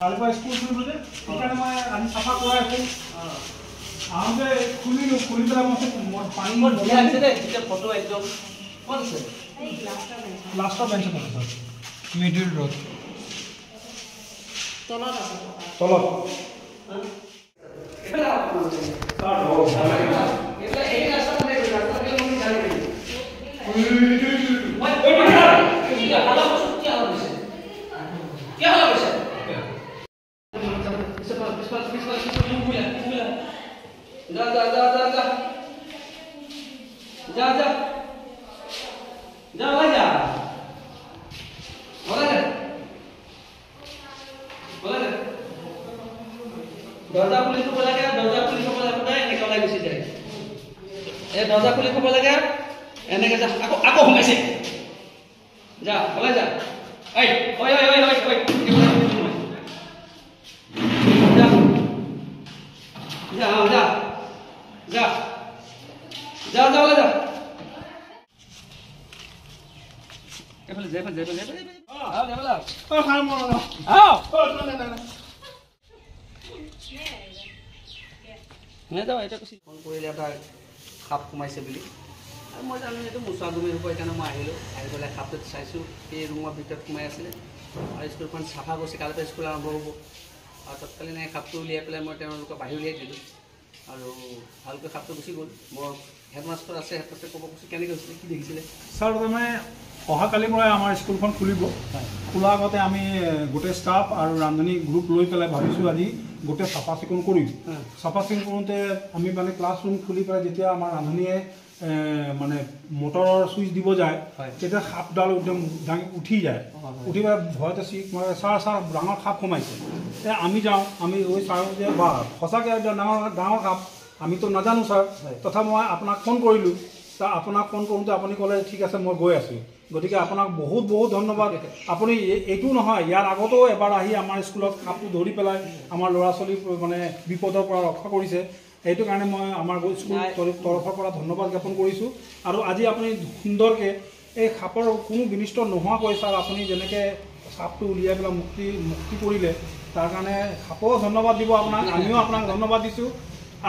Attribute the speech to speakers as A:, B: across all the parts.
A: Khalifa school খুলিব যে সেইকাৰণে মই আজি চাফা কৰাই আছো আহোঁতে খুলিলোঁ খুলি পেলাই মই পানী
B: ধুনীয়া আছে দেই এতিয়া ফটো একদম ক'ত আছে
A: লাষ্টৰ বেঞ্চত আছে ছাৰ মিডিল ৰোড
C: তলত আছে
A: তলত
B: दरजा खुली थब लगे दरजा खुली थब लगे एने कलाई गुसि जाय ए दरजा खुली थब लगे एने के जा आको आको हुमाइसे जा ओला जा ओइ ओइ ओइ ओइ ओइ जा जा जा जा जा जा ओला जा एफले जे आ लेवला
A: ओ खाम न
B: आओ
A: ओ ना
B: নে যাও এটা কিছু ফোন কৰিলে এটা খাপ কমাইছে বুলি আৰু মই জানো এইটো মুছাগুমিৰ ওপৰত কাৰণে মই আহিলোঁ আহি পেলাই খাপটোত চাইছোঁ এই ৰুমৰ ভিতৰত সোমাই আছিলে আৰু স্কুলখন চাফা কৰিছে কালিৰ পৰা স্কুল আৰম্ভ হ'ব আৰু তৎকালীন এই খাপটো উলিয়াই পেলাই মই তেওঁলোকক বাহিৰ উলিয়াই দিলোঁ আৰু ভালকৈ খাপটো গুচি গ'ল মোৰ হেডমাষ্টাৰ আছে হেডমাষ্টাৰে ক'ব কৈছে কেনেকৈ হৈছিলে কি দেখিছিলে
A: ছাৰ তাৰমানে অহাকালিৰ পৰাই আমাৰ স্কুলখন খুলিব খোলাৰ আগতে আমি গোটেই ষ্টাফ আৰু ৰান্ধনী গ্ৰুপ লৈ পেলাই ভাবিছোঁ আজি গোটেই চাফা চিকুণ কৰিম চাফা চিকুণ কৰোঁতে আমি মানে ক্লাছৰুম খুলি পেলাই যেতিয়া আমাৰ ৰান্ধনীয়ে মানে মটৰৰ ছুইচ দিব যায় তেতিয়া সাপডাল একদম উঠি যায় উঠি পেলাই ভয়তে মানে ছাৰ ডাঙৰ সাপ সোমাইছে আমি যাওঁ আমি গৈ চাওঁ যে বা সঁচাকৈ ডাঙৰ সাপ আমিতো নাজানো ছাৰ তথাপি মই আপোনাক ফোন কৰিলোঁ আপোনাক ফোন কৰোঁতে আপুনি ক'লে ঠিক আছে মই গৈ আছোঁ গতিকে আপোনাক বহুত বহুত ধন্যবাদ আপুনি এইটো নহয় ইয়াৰ আগতেও এবাৰ আহি আমাৰ স্কুলত সাপটো ধৰি পেলাই আমাৰ ল'ৰা ছোৱালীক মানে বিপদৰ পৰা ৰক্ষা কৰিছে সেইটো কাৰণে মই আমাৰ স্কুল তৰফৰ পৰা ধন্যবাদ জ্ঞাপন কৰিছোঁ আৰু আজি আপুনি সুন্দৰকৈ এই সাপৰ কোনো বিনিষ্ট নোহোৱাকৈ ছাৰ আপুনি যেনেকৈ সাপটো উলিয়াই পেলাই মুক্তি কৰিলে তাৰ কাৰণে সাপৰো ধন্যবাদ দিব আপোনাক আমিও আপোনাক ধন্যবাদ দিছোঁ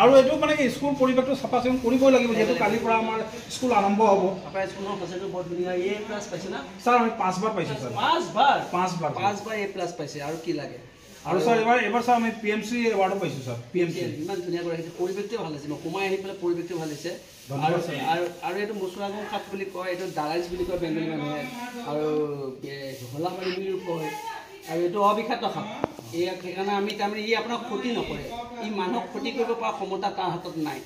A: আৰু এইটো মানে কি স্কুল পৰিৱেশটো চাফা চিকুণ কৰিবই লাগিব যিহেতু কালিৰ পৰা আমাৰ স্কুল আৰম্ভ হ'ব
B: আপোনাৰ স্কুলৰ সঁচাকৈ বৰ ধুনীয়া এ প্লাছ পাইছে না
A: ছাৰ আমি 5 বাৰ পাইছোঁ ছাৰ
B: 5 বাৰ এ প্লাছ পাইছে আৰু কি লাগে
A: আৰু ছাৰ এবাৰ ছাৰ আমি PMC এৱাৰ্ডো পাইছোঁ ছাৰ PMC
B: ইমান ধুনীয়া কৰি ৰাখিছে পৰিৱেশটোৱে ভাল হৈছে মই সোমাই আহি পেলাই পৰিৱেশটো ভাল হৈছে আৰু এইটো মুছুৰাগুম সাপ বুলি কয় এইটো দাৰাইজ বুলি কয় বেংগলী মানুহে আৰু হলামাৰি বুলিও কয় আৰু এইটো অবিষাক্ত সাপ সেইকাৰণে আমি তাৰমানে ই আপোনাক ক্ষতি নকৰে ই মানুহক ক্ষতি কৰিব পৰা ক্ষমতা তাৰ হাতত নাই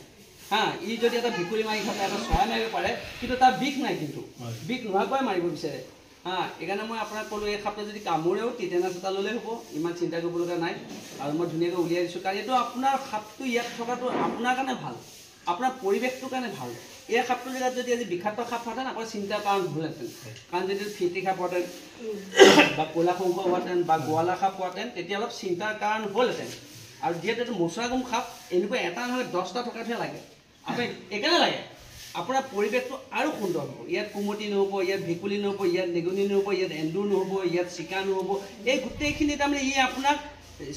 B: হা ই যদি এটা ভেকুলী মাৰি থাকে এটা চৰাই মাৰিব পাৰে কিন্তু তাৰ বিষ নাই কিন্তু বিষ নোহোৱাকৈ মাৰিব বিচাৰে হা সেইকাৰণে মই আপোনাক ক'লোঁ এই সাপটো যদি কামোৰেও টিটেনাছ এটা ল'লেই হ'ব ইমান চিন্তা কৰিবলগীয়া নাই আৰু মই ধুনীয়াকৈ উলিয়াই দিছোঁ কাৰণ এইটো আপোনাৰ সাপটো ইয়াত থকাটো আপোনাৰ কাৰণে ভাল আপোনাৰ পৰিৱেশটোৰ কাৰণে ভাল এই সাপটোৰ জেগাত যদি আজি বিষাক্ত সাপ হোৱাহেঁতেন আপোনাৰ চিন্তাৰ কাৰণ হ'লহেঁতেন কাৰণ যদি ফিটি সাপ হোৱাহেঁতেন বা ক'লা শংখ হোৱাহেঁতেন বা গোৱালা সাপ হোৱাহেঁতেন তেতিয়া অলপ চিন্তাৰ কাৰণ হ'লহেঁতেন আৰু যিহেতু এইটো মুছুৰাগুম সাপ এনেকুৱা এটা নহয় 10টা থকাতহে লাগে আপুনি এইকাৰণে লাগে আপোনাৰ পৰিৱেশটো আৰু সুন্দৰ হ'ব ইয়াত কুমটি নহ'ব ইয়াত ভেকুলী নহ'ব ইয়াত নেগুনি নহ'ব ইয়াত এন্দুৰ নহ'ব ইয়াত চিকা নহ'ব এই গোটেইখিনি তাৰমানে ই আপোনাক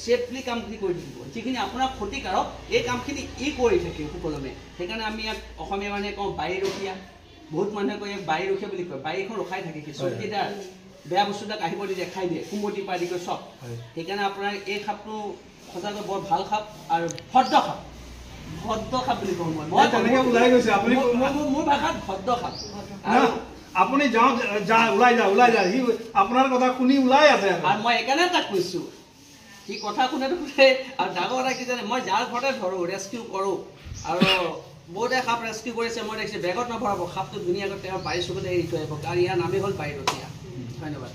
B: ছেফলি কামখিনি কৰি থাকিব যিখিনি আপোনাৰ ক্ষতিকাৰক এই কামখিনি ই কৰি থাকে সুকলমে সেইকাৰণে আমি ইয়াক অসমীয়া মানুহে কওঁ বাৰী ৰখীয়া বহুত মানুহে কয় ইয়াক বাৰী ৰখীয়া বুলি কয় বাৰীখন ৰখাই থাকে চবকেইটা বেয়া বস্তুবিলাক আহিব নিদিয়ে খাই দিয়ে কুমটি পাৰি কৰি চব সেইকাৰণে আপোনাৰ এই সাপটো সঁচাকৈ বৰ ভাল সাপ আৰু ভদ্ৰ সাপ বুলি কওঁ মই
A: তেনেকৈ ওলাই গৈছে আপুনি
B: মোৰ ভাষাত ভদ্ৰ সাপ
A: আপুনি ওলাই যায় সি আপোনাৰ কথা শুনি ওলাই আছে
B: আৰু মই এইকাৰণে তাক কৈছোঁ সি কথা শুনেতো শুনে আৰু ডাঙৰ কথা কি জানে মই যাৰ ঘৰতে ধৰোঁ ৰেস্কিউ কৰোঁ আৰু বহুতে সাপ ৰেস্কিউ কৰিছে মই দেখিছোঁ বেগত নভৰাব সাপটো ধুনীয়াকৈ তেওঁৰ বাৰী চকুতে এৰি থৈ আহিব কাৰণ ইয়াৰ নামেই হ'ল বাৰীৰখীয়া ধন্যবাদ